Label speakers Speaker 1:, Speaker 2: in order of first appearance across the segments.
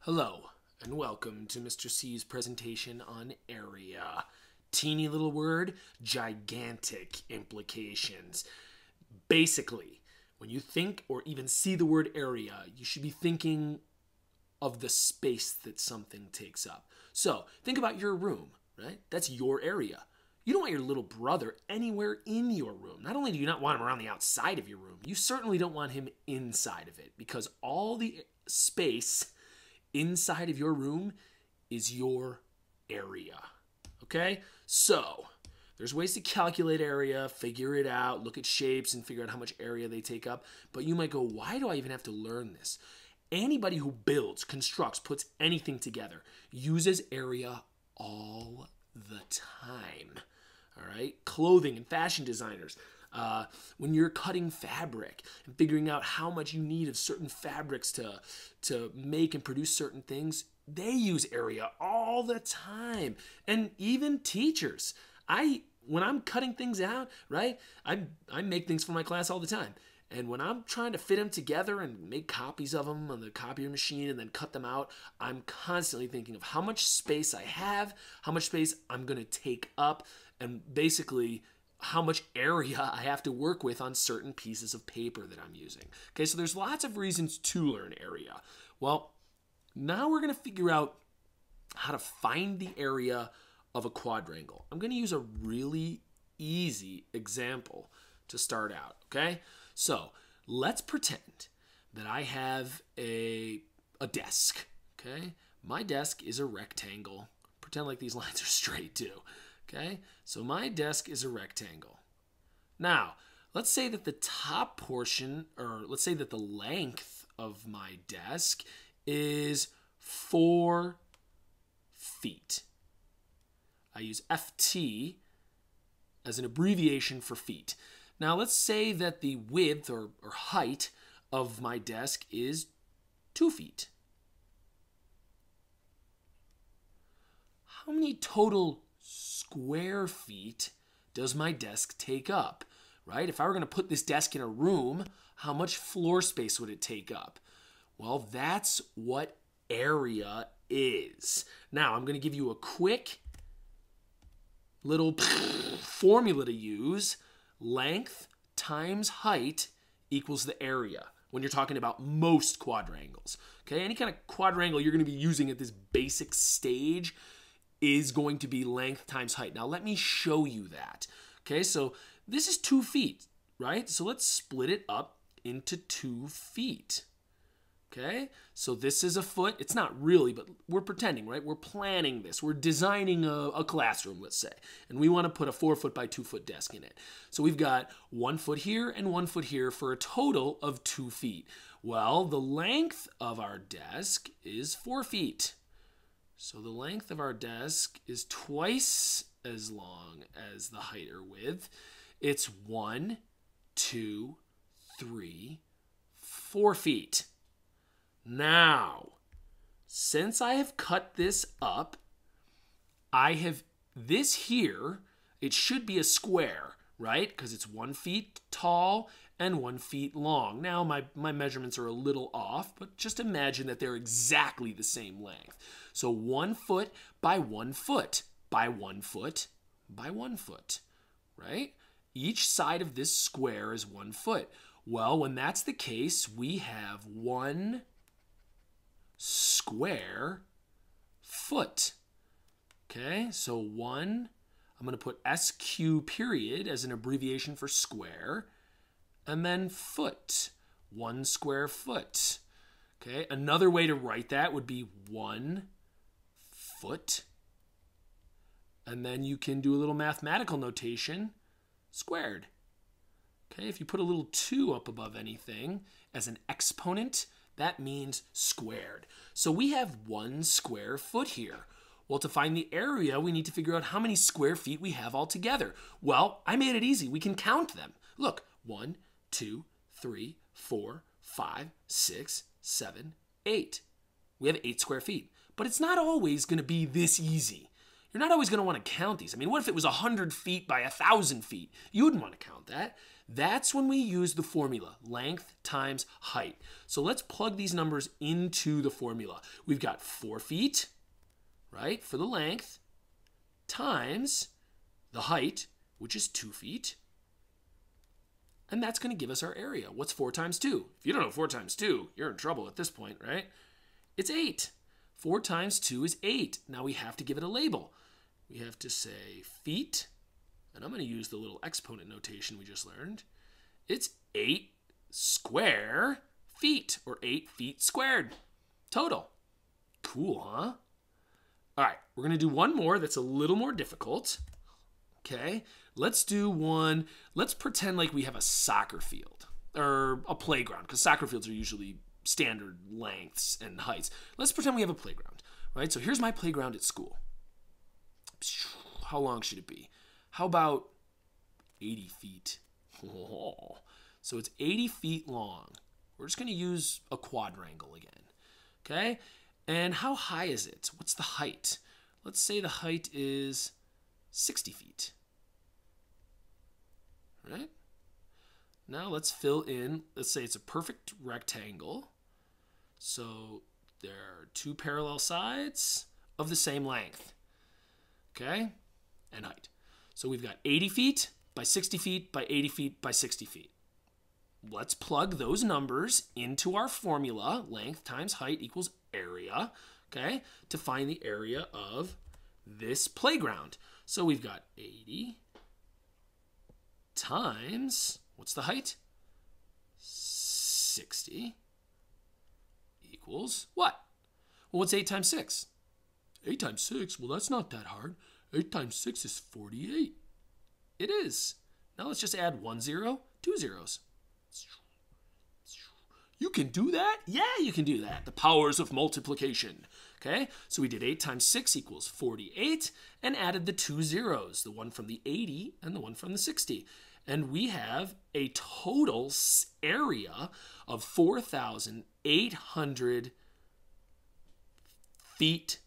Speaker 1: Hello, and welcome to Mr. C's presentation on area. Teeny little word, gigantic implications. Basically, when you think or even see the word area, you should be thinking of the space that something takes up. So, think about your room, right? That's your area. You don't want your little brother anywhere in your room. Not only do you not want him around the outside of your room, you certainly don't want him inside of it, because all the space inside of your room is your area. Okay? So, there's ways to calculate area, figure it out, look at shapes, and figure out how much area they take up. But you might go, why do I even have to learn this? Anybody who builds, constructs, puts anything together uses area all the time. All right? Clothing and fashion designers. When you're cutting fabric and figuring out how much you need of certain fabrics to make and produce certain things, they use area all the time. And even teachers. When I'm cutting things out, right, I make things for my class all the time. And when I'm trying to fit them together and make copies of them on the copier machine and then cut them out, I'm constantly thinking of how much space I have, how much space I'm going to take up, and basically how much area I have to work with on certain pieces of paper that I'm using. Okay, so there's lots of reasons to learn area. Well, now we're going to figure out how to find the area of a quadrangle. I'm going to use a really easy example to start out, okay? So let's pretend that I have a desk, okay? My desk is a rectangle. Pretend like these lines are straight too. Okay, so my desk is a rectangle. Now, let's say that the top portion, or let's say that the length of my desk is 4 feet. I use FT as an abbreviation for feet. Now, let's say that the width or height of my desk is 2 feet. How many total square feet does my desk take up, right? If I were going to put this desk in a room, how much floor space would it take up? Well, that's what area is. Now, I'm going to give you a quick little formula to use. Length times height equals the area when you're talking about most quadrangles. Okay, any kind of quadrangle you're going to be using at this basic stage is going to be length times height. Now, let me show you that. Okay, so this is 2 feet, right? So let's split it up into 2 feet. Okay, so this is a foot. It's not really, but we're pretending, right? We're planning this. We're designing a classroom, let's say, and we want to put a 4 foot by 2 foot desk in it. So we've got 1 foot here and 1 foot here for a total of 2 feet. Well, the length of our desk is 4 feet. So the length of our desk is twice as long as the height or width. It's 1, 2, 3, 4 feet. Now, since I have cut this up, I have this here, it should be a square, right? Because it's 1 feet tall and 1 feet long. Now, my measurements are a little off, but just imagine that they're exactly the same length. So 1 foot by 1 foot by 1 foot by 1 foot, right? Each side of this square is 1 foot. Well, when that's the case, we have 1 square foot. Okay, so I'm going to put SQ period as an abbreviation for square, and then foot, 1 square foot. Okay, another way to write that would be 1 foot. And then you can do a little mathematical notation, squared. Okay, if you put a little 2 up above anything as an exponent, that means squared. So we have 1 square foot here. Well, to find the area, we need to figure out how many square feet we have altogether. Well, I made it easy. We can count them. Look, 1, 2, 3, 4, 5, 6, 7, 8. We have 8 square feet. But it's not always going to be this easy. you're not always going to want to count these. I mean, what if it was 100 feet by 1,000 feet? You wouldn't want to count that. That's when we use the formula, length times height. So let's plug these numbers into the formula. We've got 4 feet, right, for the length, times the height, which is 2 feet. And that's going to give us our area. What's 4 times 2? If you don't know 4 times 2, you're in trouble at this point, right? It's 8. 4 times 2 is 8. Now we have to give it a label. We have to say feet, and I'm going to use the little exponent notation we just learned. It's 8 square feet, or 8 feet squared total. Cool, huh? All right, we're going to do one more that's a little more difficult. Okay, let's do one. Let's pretend like we have a soccer field or a playground, because soccer fields are usually standard lengths and heights. Let's pretend we have a playground, right? So here's my playground at school. How long should it be? How about 80 feet? Oh. So it's 80 feet long. We're just going to use a quadrangle again, okay? And how high is it? What's the height? Let's say the height is 60 feet, right? Now let's fill in, let's say it's a perfect rectangle. So there are 2 parallel sides of the same length, okay? And height. So we've got 80 feet by 60 feet by 80 feet by 60 feet. Let's plug those numbers into our formula, length times height equals area, okay, to find the area of this playground. So we've got 80 times, what's the height? 60 equals what? Well, what's 8 times 6? 8 times 6, well, that's not that hard. 8 times 6 is 48. It is. Now let's just add 1 0, 2 zeros. You can do that? Yeah, you can do that. The powers of multiplication. Okay, so we did 8 times 6 equals 48 and added the 2 zeros, the one from the 80 and the one from the 60. And we have a total area of 4,800 feet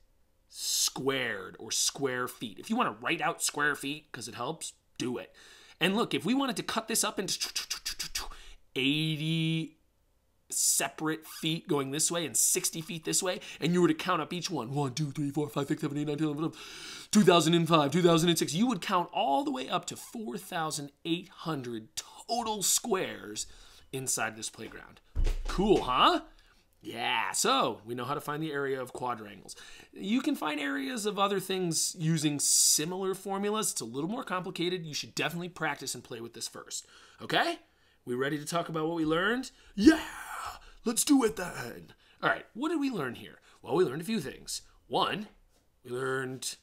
Speaker 1: squared, or square feet. If you want to write out square feet because it helps, do it. And look, if we wanted to cut this up into 80 separate feet going this way and 60 feet this way, and you were to count up each one, 1, 2, 3, 4, 5, 6, 7, 8, 9, 10, 11, 2005, 2006, you would count all the way up to 4,800 total squares inside this playground. Cool, huh? Yeah, so we know how to find the area of quadrangles. You can find areas of other things using similar formulas. It's a little more complicated. You should definitely practice and play with this first. Okay? We ready to talk about what we learned? Yeah! Let's do it then. All right, what did we learn here? Well, we learned a few things. One, we learned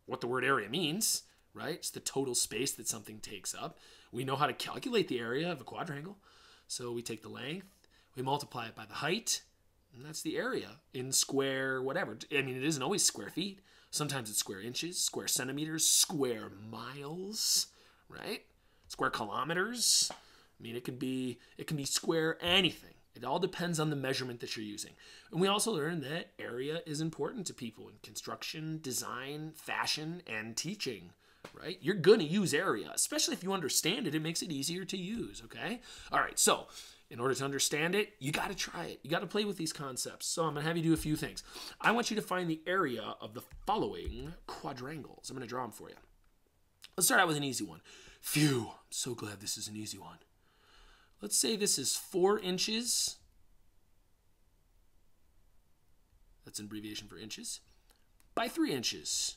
Speaker 1: what the word area means, right? It's the total space that something takes up. We know how to calculate the area of a quadrangle. So we take the length, we multiply it by the height, and that's the area in square whatever. I mean, it isn't always square feet. Sometimes it's square inches, square centimeters, square miles, right? Square kilometers. I mean, it can be square anything. It all depends on the measurement that you're using. And we also learned that area is important to people in construction, design, fashion, and teaching, right? You're going to use area, especially if you understand it. It makes it easier to use, okay? All right, so in order to understand it, you got to try it. You got to play with these concepts. So I'm going to have you do a few things. I want you to find the area of the following quadrangles. I'm going to draw them for you. Let's start out with an easy one. Phew, I'm so glad this is an easy one. Let's say this is 4 inches. That's an abbreviation for inches. By 3 inches.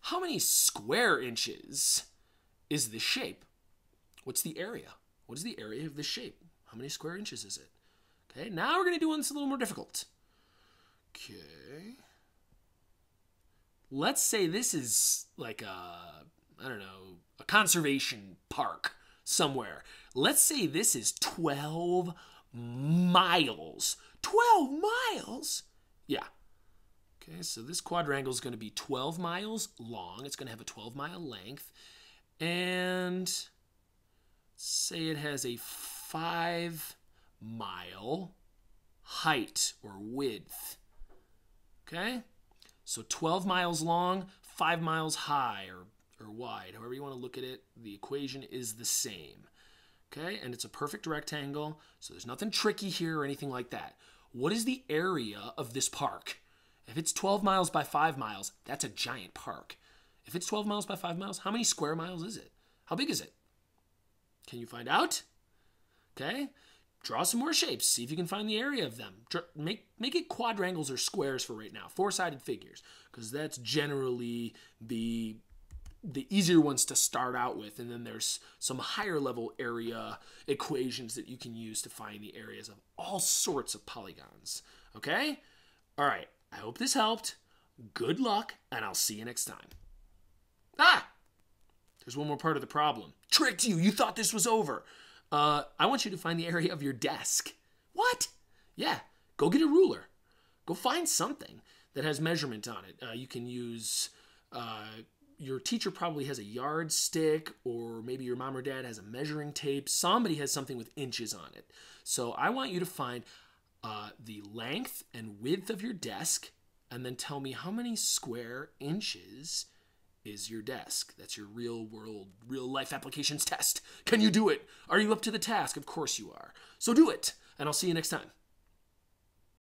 Speaker 1: How many square inches is this shape? What's the area? What is the area of this shape? How many square inches is it? Okay, now we're going to do one that's a little more difficult. Okay. Let's say this is like a conservation park somewhere. Let's say this is 12 miles. 12 miles? Yeah. Okay, so this quadrangle is going to be 12 miles long. It's going to have a 12-mile length. And say it has a 5-mile height or width. Okay? So 12 miles long, 5 miles high or wide, however you want to look at it, the equation is the same. Okay? And it's a perfect rectangle, so there's nothing tricky here or anything like that. What is the area of this park? If it's 12 miles by 5 miles, that's a giant park. If it's 12 miles by 5 miles, how many square miles is it? How big is it? Can you find out? Okay? Draw some more shapes. See if you can find the area of them. Make it quadrangles or squares for right now. Four-sided figures. Because that's generally the easier ones to start out with. And then there's some higher level area equations that you can use to find the areas of all sorts of polygons. Okay? All right. I hope this helped. Good luck, and I'll see you next time. Ah! There's one more part of the problem. Tricked you. You thought this was over. I want you to find the area of your desk. What? Yeah. Go get a ruler. Go find something that has measurement on it. You can use... your teacher probably has a yardstick, or maybe your mom or dad has a measuring tape. Somebody has something with inches on it. So I want you to find the length and width of your desk, and then tell me how many square inches is your desk. That's your real world, real life applications test. Can you do it? Are you up to the task? Of course you are. So do it, and I'll see you next time.